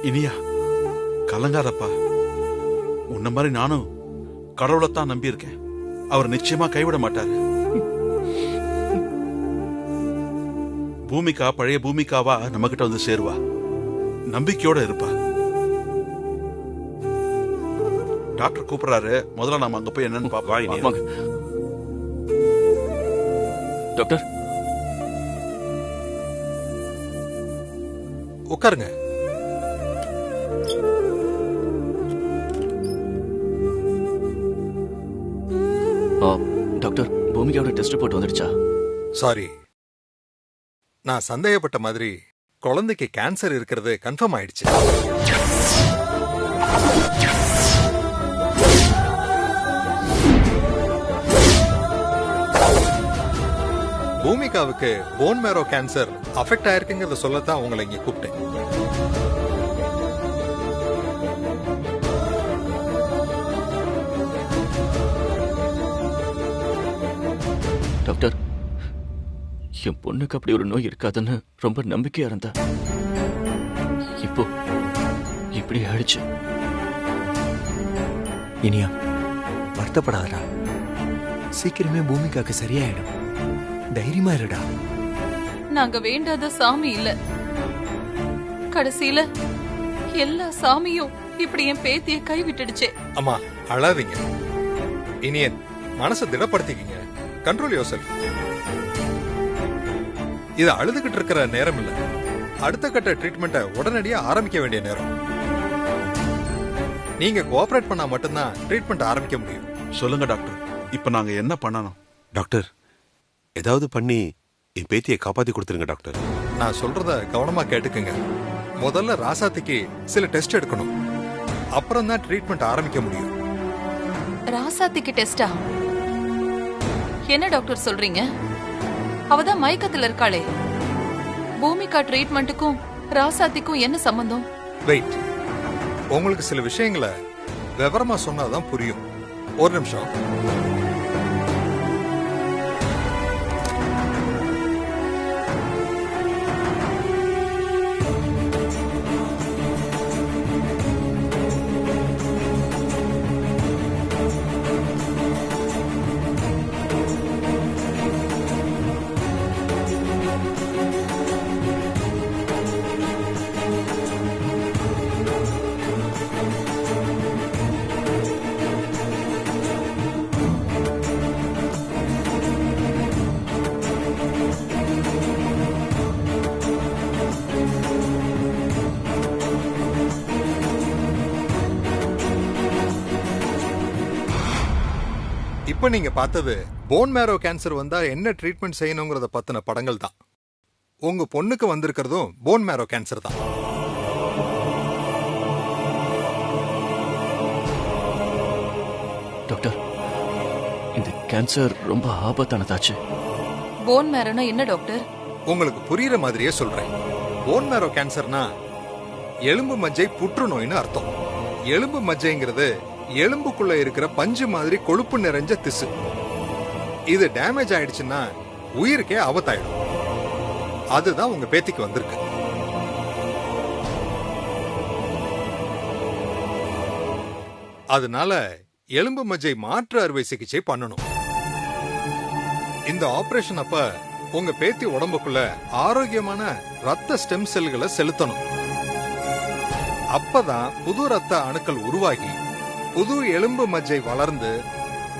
இனியா கலங்காதப்பா. உன்ன மாதிரி நானும் கடவுளைத்தான் நம்பி இருக்கேன். அவர் நிச்சயமா கைவிட மாட்டாரு. பூமிகா பழைய பூமிகாவா நம்ம கிட்ட வந்து சேருவா. நம்பிக்கையோட இருப்பா. டாக்டர் கூப்பிடுறாரு, முதல்ல நாம அங்க போய் என்னன்னு பாப்போம். டாக்டர் உட்காருங்க. டாக்டர், பூமிகாவோட டெஸ்ட் ரிப்போர்ட் வந்துடுச்சா? சாரி, நான் சந்தேகப்பட்ட மாதிரி குழந்தைக்கு கேன்சர் இருக்கிறது கன்ஃபார்ம் ஆயிடுச்சு. பூமிகாவுக்கு போன் மேரோ கேன்சர் அஃபெக்ட் ஆயிருக்குங்கிறத சொல்லத்தான் உங்களை இங்க கூப்பிட்டேன். டாக்டர், என் பொண்ணுக்கு அப்படி ஒரு நோய் இருக்காதுன்னு ரொம்ப நம்பிக்கையா இருந்தா, இப்போ இப்படி ஆயிடுச்சு. இனியா வருத்தப்படாதடா, சீக்கிரமே பூமிகாக்கு சரியாயிடும். தைரியமா இருடா. நாங்க வேண்டாத சாமி இல்ல, கடைசியில எல்லா சாமியும் இப்படி என் பேத்திய கை விட்டுடுச்சே. அம்மா அழாதீங்க. இனிய மனசை திடப்படுத்திக்கிங்க. கண்ட்ரோல் யோர்செல்ஃப். இது அழுதுகிட்டு இருக்கிற நேரம் இல்ல. அடுத்த கட்ட ட்ரீட்மெண்ட்டை உடனடியா ஆரம்பிக்க வேண்டிய நேரம். நீங்க கோஆபரேட் பண்ணா மட்டும்தான் ட்ரீட்மெண்ட் ஆரம்பிக்க முடியும். சொல்லுங்க டாக்டர், இப்ப நாங்க என்ன பண்ணணும்? டாக்டர், ஏதாவது பண்ணி என் பேத்தியை காப்பாத்தி கொடுத்துருங்க டாக்டர். நான் சொல்றத கவனமா கேட்டுக்குங்க. முதல்ல ராசாத்திக்கு சில டெஸ்ட் எடுக்கணும். அப்புறம் தான் ட்ரீட்மெண்ட் ஆரம்பிக்க முடியும். ராசாத்திக்கு டெஸ்டா? என்ன டாக்டர் சொல்றீங்க? அவதான் மயக்கத்துல இருக்காளே. பூமிகா ட்ரீட்மெண்ட்டுக்கும் ராசாத்திக்கும் என்ன சம்பந்தம்? வெயிட், உங்களுக்கு சில விஷயங்களை விவரமா சொன்னாதான் புரியும். ஒரு நிமிஷம். இப்ப நீங்க பார்த்தது போன் மேரோ கேன்சர் வந்தா என்ன ட்ரீட்மெண்ட் செய்யணுங்கிறத பத்தின படங்கள் தான். உங்க பொண்ணுக்கு வந்திருக்கிறதும் போன் மேரோ கேன்சர் தான். டாக்டர், இந்த கேன்சர் ரொம்ப ஆபத்தானதாச்சு. போன் மேரோனா என்ன டாக்டர்? உங்களுக்கு புரியுற மாதிரியே சொல்றேன். போன் மேரோ கேன்சர்னா எலும்பு மஜ்ஜை புற்றுநோய்னு அர்த்தம். எலும்பு மஜ்ஜைங்கிறது எலும்புக்குள்ள இருக்கிற பஞ்சு மாதிரி கொழுப்பு நிறைஞ்ச திசு. இது டேமேஜ் ஆயிடுச்சுன்னா உயிருக்கே ஆபத்தாயிடும். அதுதான் உங்க பேத்திக்கு வந்திருக்கு. அதனால எலும்பு மஜ்ஜை மாற்று அறுவை சிகிச்சை பண்ணணும். இந்த ஆபரேஷன் அப்ப உங்க பேத்தி உடம்புக்குள்ள ஆரோக்கியமான ரத்த ஸ்டெம் செல்களை செலுத்தணும். அப்பதான் புது ரத்த அணுக்கள் உருவாகி புது எலும்பு மஜ்ஜை வளர்ந்து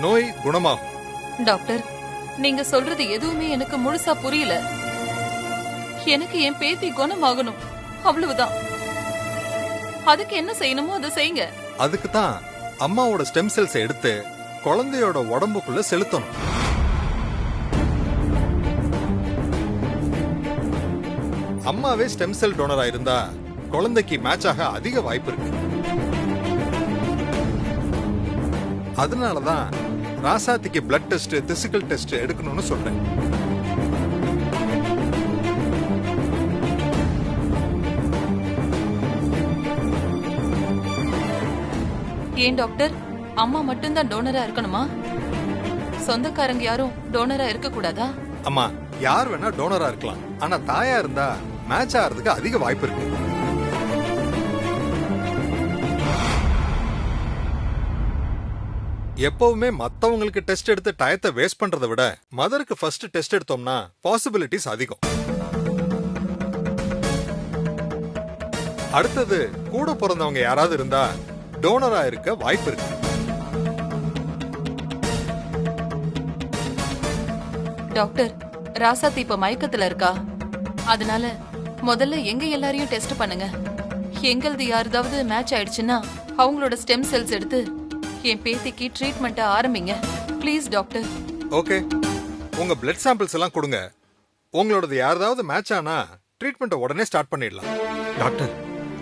நோய் குணமாகும். டாக்டர், நீங்க சொல்றது எதுவுமே எனக்கு முழுசா புரியல. எனக்கு என் பேத்தி குணமாகணும், அவ்வளவுதான். அதுக்கு என்ன செய்யணுமோ அதை செய்யுங்க. அதுக்கு தான் அம்மாவோட ஸ்டெம் செல்ஸ் எடுத்து குழந்தையோட உடம்புக்குள்ள செலுத்தணும். அம்மாவே ஸ்டெம் செல் டோனரா இருந்தா குழந்தைக்கு மேட்ச் ஆக அதிக வாய்ப்பு இருக்கு. அதனாலதான் ராசாத்திக்கு பிளட் டெஸ்ட், பிசிக்கல் டெஸ்ட் எடுக்கணும்னு சொல்றேன். ஏன் டாக்டர், அம்மா மட்டும்தான் டோனரா இருக்கணுமா? சொந்தக்காரங்க யாரும் டோனரா இருக்க கூடாதா? அம்மா யார் வேணா டோனரா இருக்கலாம். ஆனா தாயா இருந்தா மேட்ச் ஆகிறதுக்கு அதிக வாய்ப்பு இருக்கு. எப்பவுமே மத்தவங்களுக்கு டெஸ்ட் எடுத்து டயத்தை வேஸ்ட் பண்றதை விட மதருக்கு ஃபர்ஸ்ட் டெஸ்ட் எடுத்தோம்னா பாசிபிலிட்டிஸ் அதிகம். அடுத்தது கூட பிறந்தவங்க யாராவது இருந்தா டோனரா இருக்க வாய்ப்பு இருக்கு. டாக்டர், ராசாத்தி இப்ப மயக்கத்துல இருக்கா. அதனால முதல்ல எங்க எல்லாரையும் டெஸ்ட் பண்ணுங்க. எங்களது யாருதாவது மேட்ச் ஆயிடுச்சுன்னா அவங்களோட ஸ்டெம் செல்ஸ் எடுத்து என் பேத்திக்கு ட்ரீட்மெண்ட் ஆரம்பிங்க ப்ளீஸ் டாக்டர். ஓகே, உங்க பிளட் சாம்பிள்ஸ் எல்லாம் கொடுங்க. உங்களோடது யாராவது மேட்ச் ஆனா ட்ரீட்மெண்ட் உடனே ஸ்டார்ட் பண்ணிடலாம். டாக்டர்,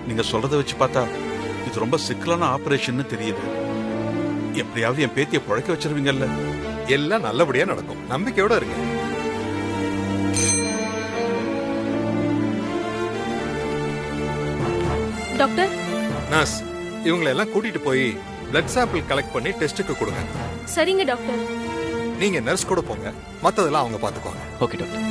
நீங்க சொல்றத வச்சு பார்த்தா இது ரொம்ப சிக்கலான ஆபரேஷன் தெரியுது. எப்படியாவது என் பேத்தியை புழைக்க வச்சிருவீங்கல்ல? எல்லாம் நல்லபடியா நடக்கும், நம்பிக்கையோட இருங்க. டாக்டர், நர்ஸ், இவங்களை எல்லாம் கூட்டிட்டு போய் பிளட் சாம்பிள் கலெக்ட் பண்ணி டெஸ்டுக்கு கொடுங்க. சரிங்க டாக்டர். நீங்க நர்ஸ் கூட போங்க, மத்ததெல்லாம் அவங்க பாத்துக்குவாங்க. Okay doctor.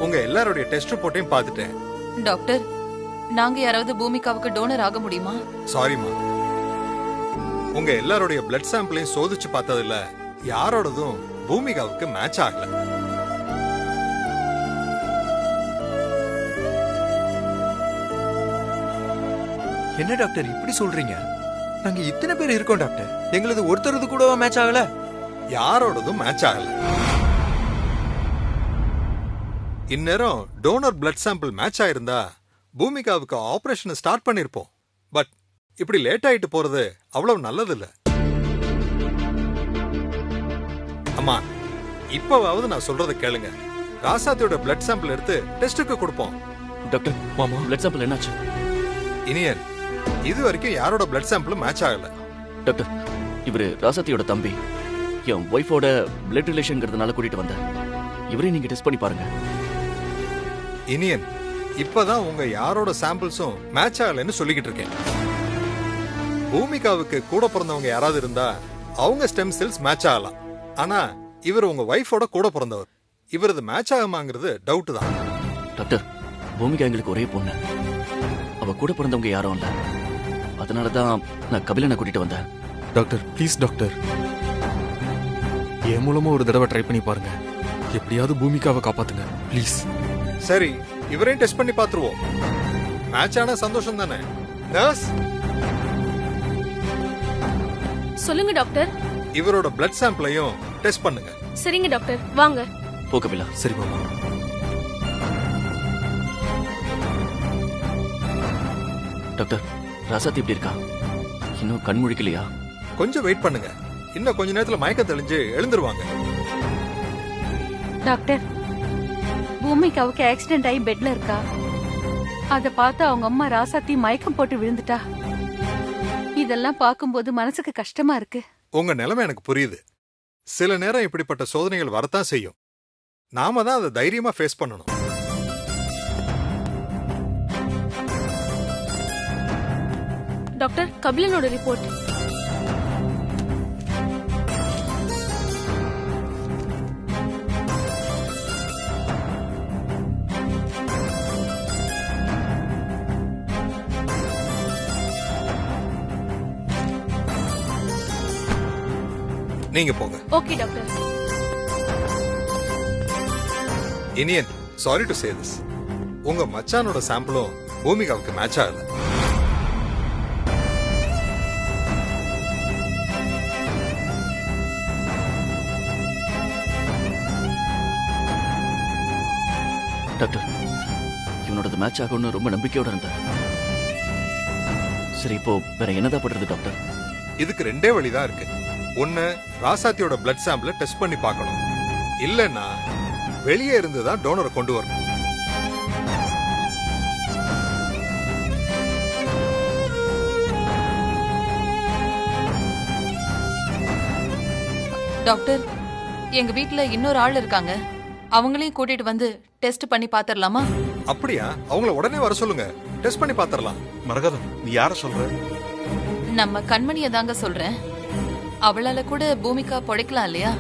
உங்க எல்லாருடைய டெஸ்ட் ரிப்போர்ட்டையும் பார்த்துட்டேன். டாக்டர், நாங்க யாராவது பூமிகாவுக்கு டோனர் ஆக முடியுமா? சாரிமா, உங்க எல்லாருடைய பிளட் சாம்பிளையும் சோதிச்சு பார்த்ததுல யாரோடதும் பூமிகாவுக்கு மேட்ச் ஆகல. என்ன டாக்டர் இப்படி சொல்றீங்க? நாங்க இத்தனை பேர் இருக்கோம் டாக்டர், எங்களது ஒருத்தரது கூடவா மேட்ச் ஆகல? யாரோடதும் மேட்ச் ஆகல. இந்நேரம் டோனர் பிளட் சாம்பிள் மேட்ச் ஆயிருந்தா பூமிகாவுக்கு ஆபரேஷன் ஸ்டார்ட் பண்ணிருப்போம். பட் இப்படி லேட் ஆயிட்டு போறது அவ்வளவு நல்லது இல்ல. அம்மா, இப்பவாவது நான் சொல்றதை கேளுங்க. ராசாத்தியோட பிளட் சாம்பிள் எடுத்து டெஸ்டுக்கு கொடுப்போம். டாக்டர், மாமா பிளட் சாம்பிள் என்னாச்சு? இனியன், இது வரைக்கும் யாரோட பிளட் சாம்பிள் மேட்ச் ஆகல. டாக்டர், இவரு ராசாத்தியோட தம்பி. என் ஒய்ஃபோட பிளட் ரிலேஷன்ங்கிறதுனால கூட்டிட்டு வந்தேன். இவரையும் நீங்க டெஸ்ட் பண்ணி பாருங்க. இனியன், இப்பதான் உங்க யாரோட சாம்பிள்ஸும் மேட்ச் ஆகலன்னு சொல்லிக்கிட்டு இருக்கேன். பூமிகாவுக்கு கூட பிறந்தவங்க யாராவது இருந்தா அவங்க ஸ்டெம் செல்ஸ் மேட்ச் ஆகலாம். ஆனா இவர் உங்க வைஃபோட கூட பிறந்தவர், இவரது மேட்ச் ஆகுமாங்கிறது டவுட் தான். டாக்டர், பூமிகா எங்களுக்கு ஒரே பொண்ணு. அவ கூட பிறந்தவங்க யாரும் இல்ல. அதனாலதான் நான் கபிலனை கூட்டிட்டு வந்தேன். டாக்டர் ப்ளீஸ் டாக்டர், என் மூலமா ஒரு தடவை ட்ரை பண்ணி பாருங்க. எப்படியாவது பூமிகாவை காப்பாத்துங்க ப்ளீஸ். சரி, இவரையும் டெஸ்ட் பண்ணி பாத்துருவோம். மேட்ச் ஆனா சந்தோஷம் தானே? நர்ஸ், சொல்லுங்க டாக்டர். இவரோட பிளட் சாம்பிளையும் டெஸ்ட் பண்ணுங்க. சரிங்க டாக்டர், வாங்க. போ கபிலா. சரி மாமா. டாக்டர், ராசாத்தி எப்படி இருக்கா? இன்னும் கண் முழிக்கலையா? கொஞ்சம் வெயிட் பண்ணுங்க, இன்னும் கொஞ்ச நேரத்துல மயக்கம் தெளிஞ்சு எழுந்துருவாங்க. டாக்டர், பூமிகாவுக்கு ஆக்சிடென்ட் ஆகி பெட்ல இருக்கா. அத பார்த்து அவங்க அம்மா ராசாத்தி மயக்கம் போட்டு விழுந்துட்டா. இதெல்லாம் பார்க்கும்போது மனசுக்கு கஷ்டமா இருக்கு. உங்க நிலைமை எனக்கு புரியுது. சில நேரம் இப்படிப்பட்ட சோதனைகள் வரத்தான் செய்யும். நாம தான் அதை தைரியமா ஃபேஸ் பண்ணணும். டாக்டர், கபிலனோட ரிப்போர்ட். நீங்க போங்க. Okay doctor. Iniyan, sorry to say this, உங்க மச்சானோட சாம்பிளும் பூமிகாவுக்கு மேட்ச் ஆகல. டாக்டர், இவனோடது மேட்ச் ஆகும்னு ரொம்ப நம்பிக்கையோட இருந்தேன். சரி, இப்போ வேற என்னதான் பண்றது டாக்டர்? இதுக்கு ரெண்டே வழிதான் இருக்கு. ஒன்னு, ராசாத்தியோட பிளட் சாம்பிளை டெஸ்ட் பண்ணி பார்க்கணும். இல்லன்னா வெளியே இருந்துதான் டோனரை கொண்டு வரணும். டாக்டர், எங்க வீட்ல இன்னொரு ஆள் இருக்காங்க. அவங்களையும் கூட்டிட்டு வந்து டெஸ்ட் பண்ணி பாத்திரலாமா? அப்படியா? அவங்கள உடனே வர சொல்லுங்க, டெஸ்ட் பண்ணி பாத்திரலாம். மரகதம், நீ யார சொல்ற? நம்ம கண்மணியை தாங்க சொல்றேன். அவளால கூட பூமிகா பொழைக்கலாம் இல்லையா?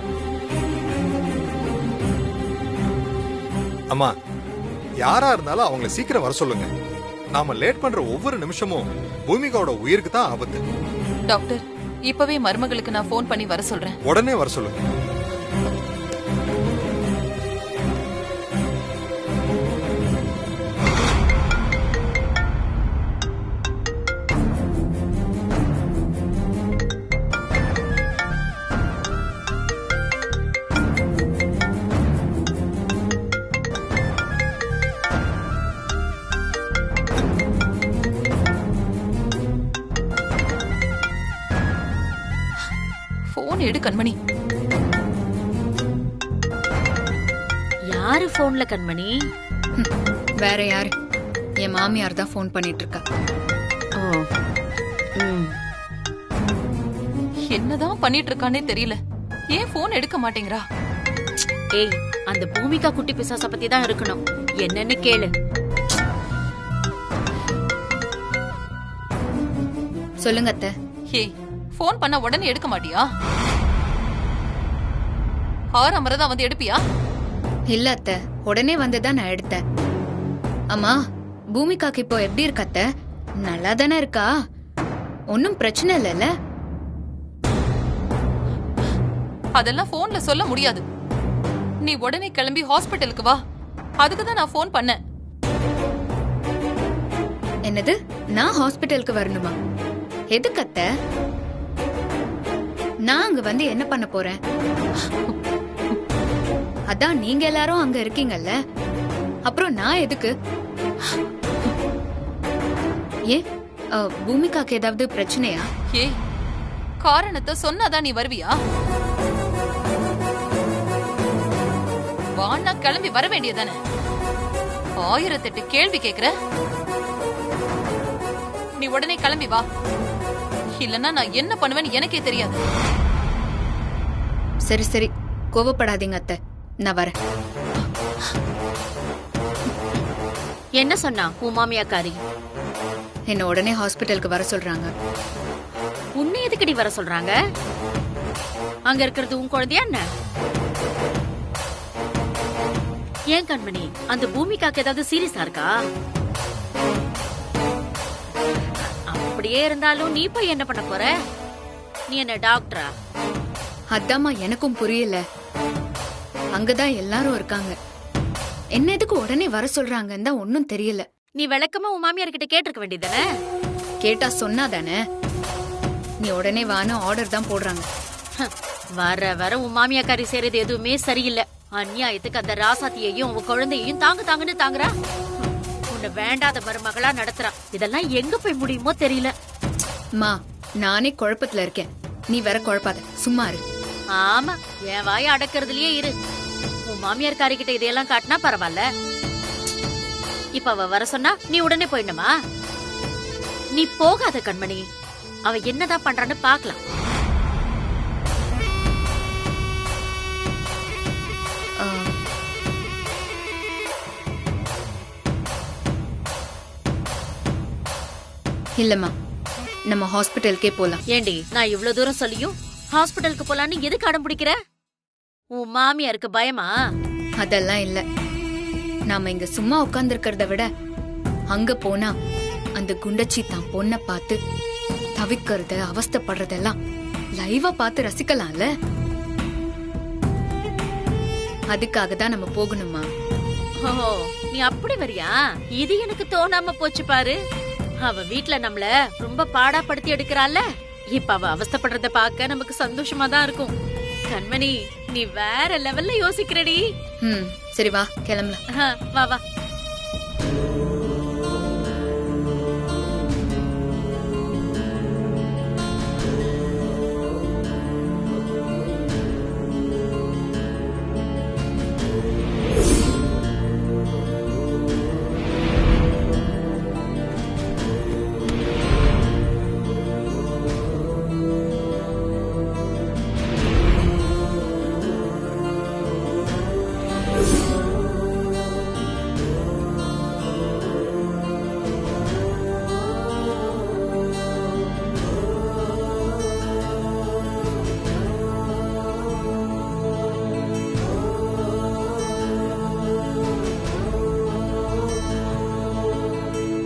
அம்மா, யாரா இருந்தாலும் அவங்கள சீக்கிரம் வர சொல்லுங்க. நாம லேட் பண்ற ஒவ்வொரு நிமிஷமும் பூமிகாவோட உயிருக்கு தான் ஆபத்து. டாக்டர், இப்பவே மருமகளுக்கு நான் ஃபோன் பண்ணி வர சொல்றேன். உடனே வர சொல்லுங்க. ஃபோன் எடு கண்மணி. யாரு போன்ல கண்மணி? வேற யாரு? என் மாமியார் தான் ஃபோன் பண்ணிட்டு இருக்கா. ஓ, ம். என்னதான் பண்ணிட்டு இருக்கானே தெரியல. ஏன் ஃபோன் எடுக்க மாட்டேங்கிறா? ஏய், அந்த பூமிகா குட்டி பிசாச பத்தி தான் இருக்கணும். என்னன்னு கேளு. சொல்லுங்க அத்தை. ஏய், ஃபோன் பண்ண உடனே எடுக்க மாட்டியா? ஆறாமறதான் வந்து எடுப்பியா? இல்ல அத்தை, உடனே வந்துதான் நான் எடுத்தேன். அம்மா, பூமிகாக்கு இப்போ எப்படி இருக்கு அத்தை? நல்லா தானே இருக்கா? ஒன்னும் பிரச்சனை இல்லைல்ல? அதெல்லாம் போன்ல சொல்ல முடியாது. நீ உடனே கிளம்பி ஹாஸ்பிட்டலுக்கு வா. அதுக்கு தான் நான் ஃபோன் பண்ணேன். என்னது? நான் ஹாஸ்பிட்டலுக்கு வரணுமா? எதுக்கு அத்தை? நான் அங்க வந்து என்ன பண்ண போறேன்? அதான் நீங்க எல்லாரும் அங்க இருக்கீங்கல்ல, அப்புறம் நான் எதுக்கு? ஏன் பூமிகாக்கு ஏதாவது பிரச்சனையா? ஏய், காரணத்தை சொன்னாதான் நீ வருவியா? வாண்ணா கிளம்பி வர வேண்டியதானே. 1008 கேள்வி கேக்குற. நீ உடனே கிளம்பி வா, இல்லன்னா நான் என்ன பண்ணுவேன்னு எனக்கே தெரியாது. சரி சரி, கோவப்படாதீங்க அத்தை, நான் வரேன். என்ன சொன்னா உன் மாமியாக்காரி? என்ன உடனே ஹாஸ்பிட்டலுக்கு வர சொல்றாங்க. உன்னை எதுக்கடி வர சொல்றாங்க? அங்க இருக்கிறது உன் குழந்தையா என்ன? ஏன் கண்மணி, அந்த பூமிகாக்கு ஏதாவது சீரியஸா இருக்கா? அப்படியே இருந்தாலும் நீ போய் என்ன பண்ண போற? நீ என்ன டாக்டரா? அதாம்மா எனக்கும் புரியல. அங்கதான் எல்லாரும் இருக்காங்க, என்ன எதுக்கு உடனே வர சொல்றாங்கன்னு தான் ஒன்னும் தெரியல. நீ விளக்கமா உன் மாமியார் கிட்ட கேட்டிருக்க வேண்டியதானே? கேட்டா சொன்னாதானே. நீ உடனே வான்னு ஆர்டர் தான் போடுறாங்க. வர வர உன் மாமியாக்காரி செய்யறது எதுவுமே சரியில்லை. அநியாயத்துக்கு அந்த ராசாத்தியையும் உன் குழந்தையையும் தாங்கன்னு தாங்குறா. உன்னை வேண்டாத மருமகளா நடத்துறா. இதெல்லாம் எங்க போய் முடியுமோ தெரியல. மா, நானே குழப்பத்துல இருக்கேன், நீ வேற குழப்பாத, சும்மா இரு. ஆமா, என் வாய அடக்கிறதுலயே இரு. உன் மாமியார்காரி கிட்ட இதையெல்லாம் காட்டினா பரவாயில்ல. இப்ப அவ வர சொன்னா நீ உடனே போயிடணுமா? நீ போகாத கண்மணி, அவ என்னதான் பண்றான்னு பாக்கலாம். இல்லம்மா, நம்ம ஹாஸ்பிட்டலுக்கே போலாம். ஏண்டி, நான் இவ்வளவு தூரம் சொல்லியும் ஹாஸ்பிட்டலுக்கு போலான்னு எதுக்கு அடம் பிடிக்கிற? உன் மாமியாருக்கு பயமா? அதெல்லாம் இல்ல. நாம இங்க சும்மா உட்கார்ந்து இருக்கிறத விட அங்க போனா அந்த குண்டச்சி தான் பொண்ண பார்த்து தவிக்கிறது, அவஸ்தைப்படுறதெல்லாம் லைவா பார்த்து ரசிக்கலாம்ல. அதுக்காக தான் நம்ம போகணுமா? ஓ, நீ அப்படி வரியா? இது எனக்கு தோணாம போச்சு பாரு. அவ வீட்ல நம்மள ரொம்ப பாடாப்படுத்தி எடுக்கிறாள்ல, இப்ப அவ அவஸ்தைப்படுறத பார்க்க நமக்கு சந்தோஷமா தான் இருக்கும். கண்மணி, நீ வேற லெவல்ல யோசிக்கிறடி. சரி வா, கிளம்பலாம். வா வா.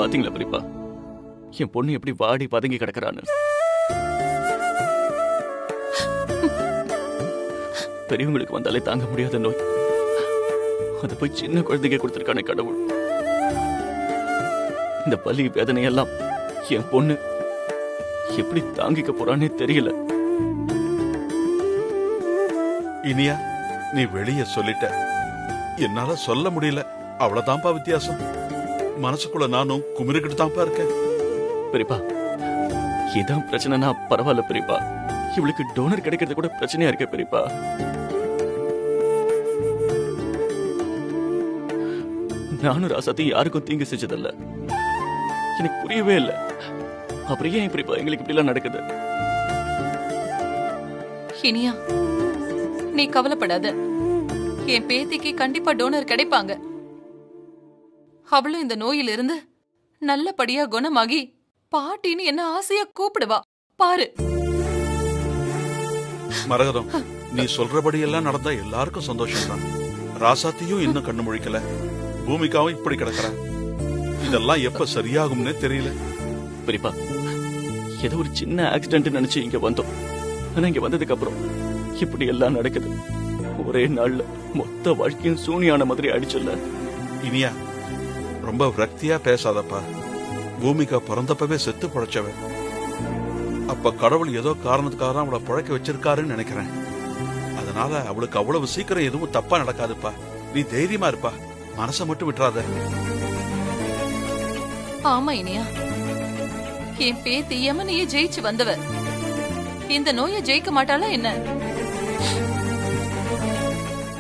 பாத்தீங்களா பெரியப்பா என் பொண்ணு எப்படி வாடி பதங்கி கிடக்குறான்னு? பெரியவங்களுக்கு வந்தாலே தாங்க முடியாத நோய், அதை போய் சின்ன குழந்தைங்க கொடுத்திருக்கானே கடவுள். இந்த பலி வேதனையெல்லாம் என் பொண்ணு எப்படி தாங்கிக்க போறானே தெரியல. இனியா, நீ வெளிய சொல்லிட்ட, என்னால சொல்ல முடியல. அவ்வளவுதான்ப்பா வித்தியாசம். மனசுக்குள்ள நானும் குமிரிக்கிட்டு தான்ப்பா இருக்கேன். பெரியப்பா, இதான் பிரச்சனைனா பரவாயில்ல பெரியப்பா. இவளுக்கு டோனர் கிடைக்கிறது கூட பிரச்சனையா இருக்கு பெரியப்பா. நானும் ராசாத்தி யாருக்கும் தீங்கு செஞ்சதில்ல. எனக்கு புரியவே இல்லை. அப்புறம் ஏன் பெரியப்பா எங்களுக்கு இப்படி எல்லாம் நடக்குது? இனியா, நீ கவலைப்படாத. என் பேத்திக்கு கண்டிப்பா டோனர் கிடைப்பாங்க. அவளும் இந்த நோயிலிருந்து நல்லபடியா குணமாகி பாட்டின்னு என்ன ஆசையா கூப்பிடுவா பாரு. மரகதம், நீ சொல்றபடி எல்லாம் நடந்தா எல்லாருக்கும் சந்தோஷம் தான். ராசாத்தியும் இன்னும் கண்ணு முழிக்கல, பூமிகாவும் இப்படி கிடக்குற. இதெல்லாம் எப்ப சரியாகும்னே தெரியல. பெரியப்பா, ஏதோ ஒரு சின்ன ஆக்சிடென்ட் நினைச்சு இங்க வந்தோம். ஆனா இங்க வந்ததுக்கு அப்புறம் இப்படி எல்லாம் நடக்குது. ஒரே நாள்ல மொத்த வாழ்க்கையும் சூனியான மாதிரி அடிச்சல. இனியா, ரொம்ப விரக்தியா பேசாதப்பா. பூமிகா பிறந்தப்பவே செத்து பொழைச்சவ. அப்ப கடவுள் ஏதோ காரணத்துக்காக தான் அவளை பிழைக்க வச்சிருக்காருன்னு நினைக்கிறேன். அதனால அவளுக்கு அவ்வளவு சீக்கிரம் எதுவும் தப்பா நடக்காதுப்பா. நீ தைரியமா இருப்பா, மனசை மட்டும் விட்டுறாத. ஆமா இனியா, என் பேத்தி யமனையே ஜெயிச்சு வந்தவ இந்த நோயை ஜெயிக்க மாட்டாளா என்ன?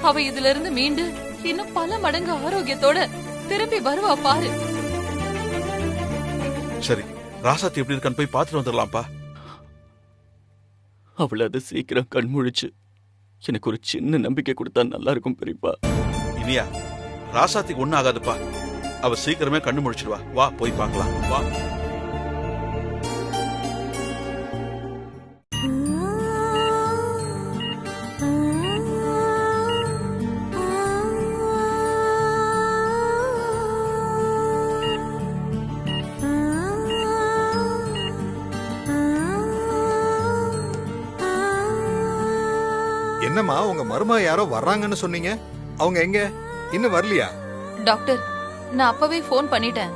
அவ இதுல இருந்து மீண்டு இன்னும் பல மடங்கு ஆரோக்கியத்தோட திரும்பி வருவா பாரு. சரி, ராசாத்தி எப்படி இருக்கான்னு போய் பாத்துட்டு வந்துடலாம்ப்பா. அவளை அது சீக்கிரம் கண்முழிச்சு எனக்கு ஒரு சின்ன நம்பிக்கை கொடுத்தா நல்லா இருக்கும் பெரியப்பா. இனியா, ராசாத்திக்கு ஒண்ணும் ஆகாதுப்பா. அவ சீக்கிரமே கண்ணு முழிச்சிடுவா. வா போய் பார்க்கலாம், வா. என்னம்மா, உங்க மருமா யாரோ வர்றாங்கன்னு சொன்னீங்க, அவங்க எங்க? இன்னும் வரலையா? டாக்டர், நான் அப்பவே போன் பண்ணிட்டேன்.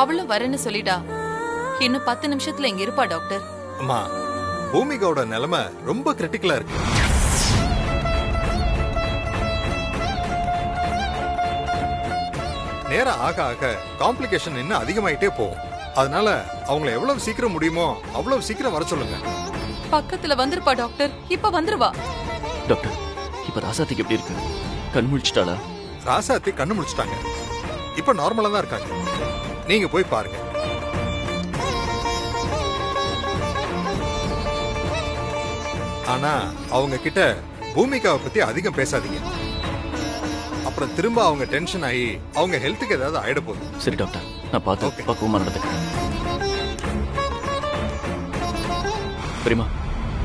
அவளும் வரேன்னு சொல்லிட்டா. இன்னும் 10 நிமிஷத்துல இங்க இருப்பா டாக்டர். அம்மா, பூமிகாவோட நிலைமை ரொம்ப கிரிட்டிக்கலா இருக்கு. நேரம் ஆக ஆக காம்ப்ளிகேஷன் இன்னும் அதிகமாயிட்டே போகும். அதனால அவங்கள எவ்வளவு சீக்கிரம் முடியுமோ அவ்வளவு சீக்கிரம் வர சொல்லுங்க. பக்கத்துல வந்துருப்பா டாக்டர், இப்ப வந்துருவா. டாக்டர், இப்ப ராசாத்திக்கு எப்படி இருக்கு? கண் முழிச்சிட்டாளா? ராசாத்தி கண்ணு முடிச்சிட்டாங்க. இப்ப நார்மலா தான் இருக்காங்க. நீங்க போய் பாருங்க. ஆனா அவங்க கிட்ட பூமிகாவை பத்தி அதிகம் பேசாதீங்க. அப்புறம் திரும்ப அவங்க டென்ஷன் ஆகி அவங்க ஹெல்த்துக்கு ஏதாவது ஆயிட போகுது. சரி டாக்டர், நான் பார்த்து பக்குவமா நடந்துக்கிறேன். பெரியமா,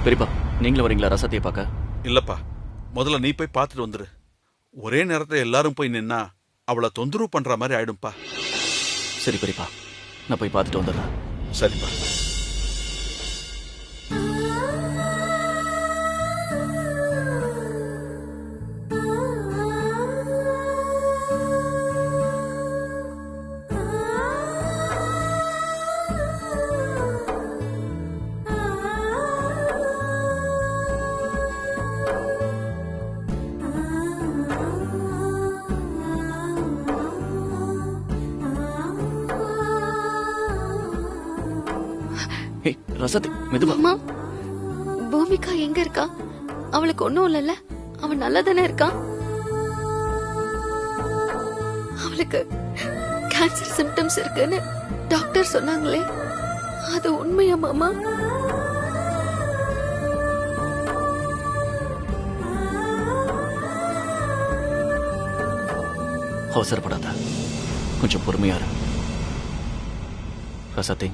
பெரியப்பா, நீங்களும் வரீங்களா ராசாத்தியை பார்க்க? இல்லப்பா, முதல்ல நீ போய் பார்த்துட்டு வந்துரு. ஒரே நேரத்துல எல்லாரும் போய் நின்னா அவளை தொந்தரவு பண்ற மாதிரி ஆயிடும்பா. சரி பெரியப்பா, நான் போய் பார்த்துட்டு வந்துடுறேன். சரிப்பா. ரசதி, மெதுவா. அம்மா, பூமிகா எங்க இருக்கா? அவளுக்கு ஒண்ணும் இல்லல்ல? அவன் நல்லா தானே இருக்கா? அவளுக்கு கேன்சர் சிம்டம்ஸ் இருக்குன்னு டாக்டர் சொன்னாங்களே, அது உண்மையா மாமா? அவசரப்படாத, கொஞ்சம் பொறுமையா இரு. ரசதி,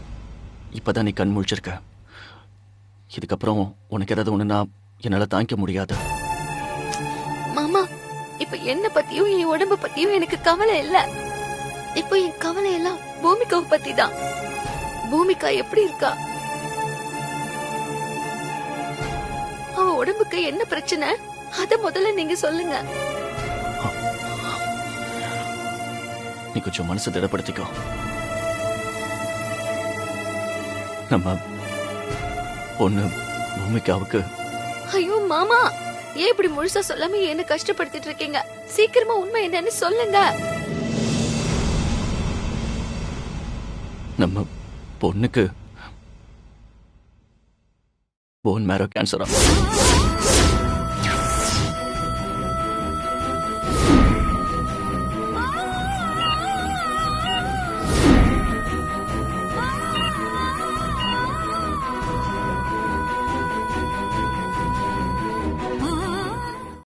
இப்பதான் நீ கண் முழிச்சிருக்க. இதுக்கப்புறம் உனக்கு ஏதாவது ஒண்ணுன்னா என்னால தாங்கிக்க முடியாது. மாமா, இப்ப என்ன பத்தியும் என் உடம்பு பத்தியும் எனக்கு கவலை இல்ல. இப்போ என் கவலை எல்லாம் பூமிகாவை பத்தி தான். பூமிகா எப்படி இருக்கா? அவ உடம்புக்கு என்ன பிரச்சனை? அத முதல்ல நீங்க சொல்லுங்க. நீ கொஞ்சம் மனசை திடப்படுத்திக்கோ. நம்ம பொண்ணு பூமிகாவுக்கு. ஐயோ மாமா, ஏன் இப்படி முழுசா சொல்லாம என்ன கஷ்டப்படுத்திட்டு இருக்கீங்க? சீக்கிரமா உண்மை என்னன்னு சொல்லுங்க. நம்ம பொண்ணுக்கு போன் மேரோ கேன்சரா?